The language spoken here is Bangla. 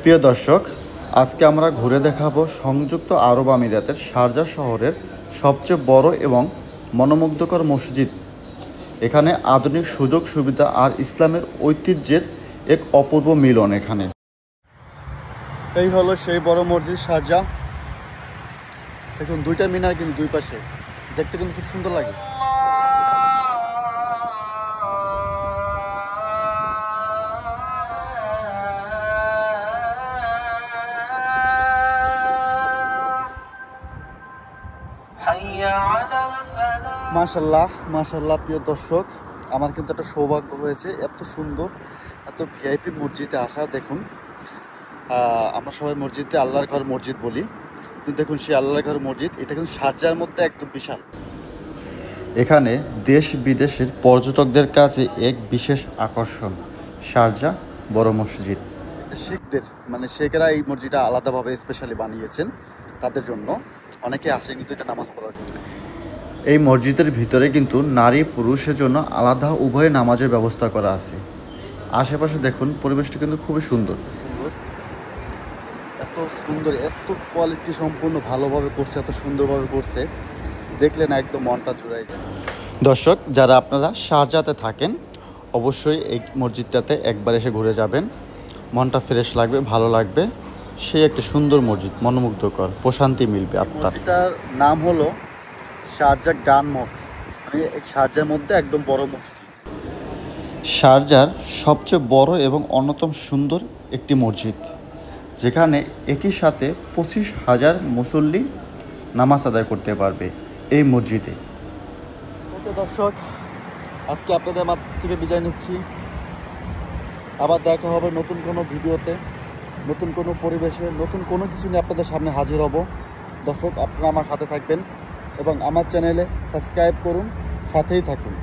প্রিয় দর্শক, আজকে আমরা ঘুরে দেখাবো সংযুক্ত আরব আমিরাতের শারজাহ শহরের সবচেয়ে বড় এবং মনোমুগ্ধকর মসজিদ। এখানে আধুনিক সুযোগ সুবিধা আর ইসলামের ঐতিহ্যের এক অপূর্ব মিলন। এখানে এই হলো সেই বড় মসজিদ শারজাহ। দেখুন, দুইটা মিনার কিন্তু দুই পাশে, দেখতে কিন্তু খুব সুন্দর লাগে। মাশাল্লাহ মাশাল্লাহ, প্রিয় দর্শক, আমার কিন্তু একটা সৌভাগ্য হয়েছে এত সুন্দর এত ভিআইপি মসজিদে আসার। দেখুন, আমরা সবাই মসজিদে আল্লাহর ঘর মসজিদ বলি, কিন্তু দেখুন সেই আল্লাহর ঘর মসজিদ এটা কিন্তু শারজাহের মধ্যে একদম বিশাল। এখানে দেশ বিদেশের পর্যটকদের কাছে এক বিশেষ আকর্ষণ শারজাহ বড় মসজিদ। শিখদের শেখরা এই মসজিদটা আলাদাভাবে স্পেশালি বানিয়েছেন তাদের জন্য। অনেকে আসেন কিন্তু এটা নামাজ পড়ার জন্য। এই মসজিদের ভিতরে কিন্তু নারী পুরুষের জন্য আলাদা উভয় নামাজের ব্যবস্থা করা আছে। আশেপাশে দেখুন, পরিবেশটা কিন্তু খুবই সুন্দর। এত সুন্দর, এত কোয়ালিটি সম্পূর্ণ ভালোভাবে করছে, এত সুন্দরভাবে করছে, দেখলে না একদম মনটা জুড়াই যায়। দর্শক, যারা আপনারা শারজাহতে থাকেন অবশ্যই এই মসজিদটাতে একবার এসে ঘুরে যাবেন। মনটা ফ্রেশ লাগবে, ভালো লাগবে। সেই একটা সুন্দর মসজিদ, মনোমুগ্ধকর, প্রশান্তি মিলবে আপনার। এটার নাম হলো শারজাহ গ্র্যান্ড মস্ক, শারজাহের মধ্যে একদম বড় মসজিদ। শারজাহর সবচেয়ে বড় এবং অন্যতম সুন্দর একটি মসজিদ, যেখানে একই সাথে 25,000 মুসল্লি নামাজ আদায় করতে পারবে এই মসজিদে। দর্শক, আজকে আপনাদের মাঝ থেকে বিদায় নিচ্ছি। আবার দেখা হবে নতুন কোনো ভিডিওতে, নতুন কোনো পরিবেশে, নতুন কোনো কিছু নিয়ে আপনাদের সামনে হাজির হব। দর্শক, আপনারা আমার সাথে থাকবেন এবং আমার চ্যানেলে সাবস্ক্রাইব করুন, সাথেই থাকুন।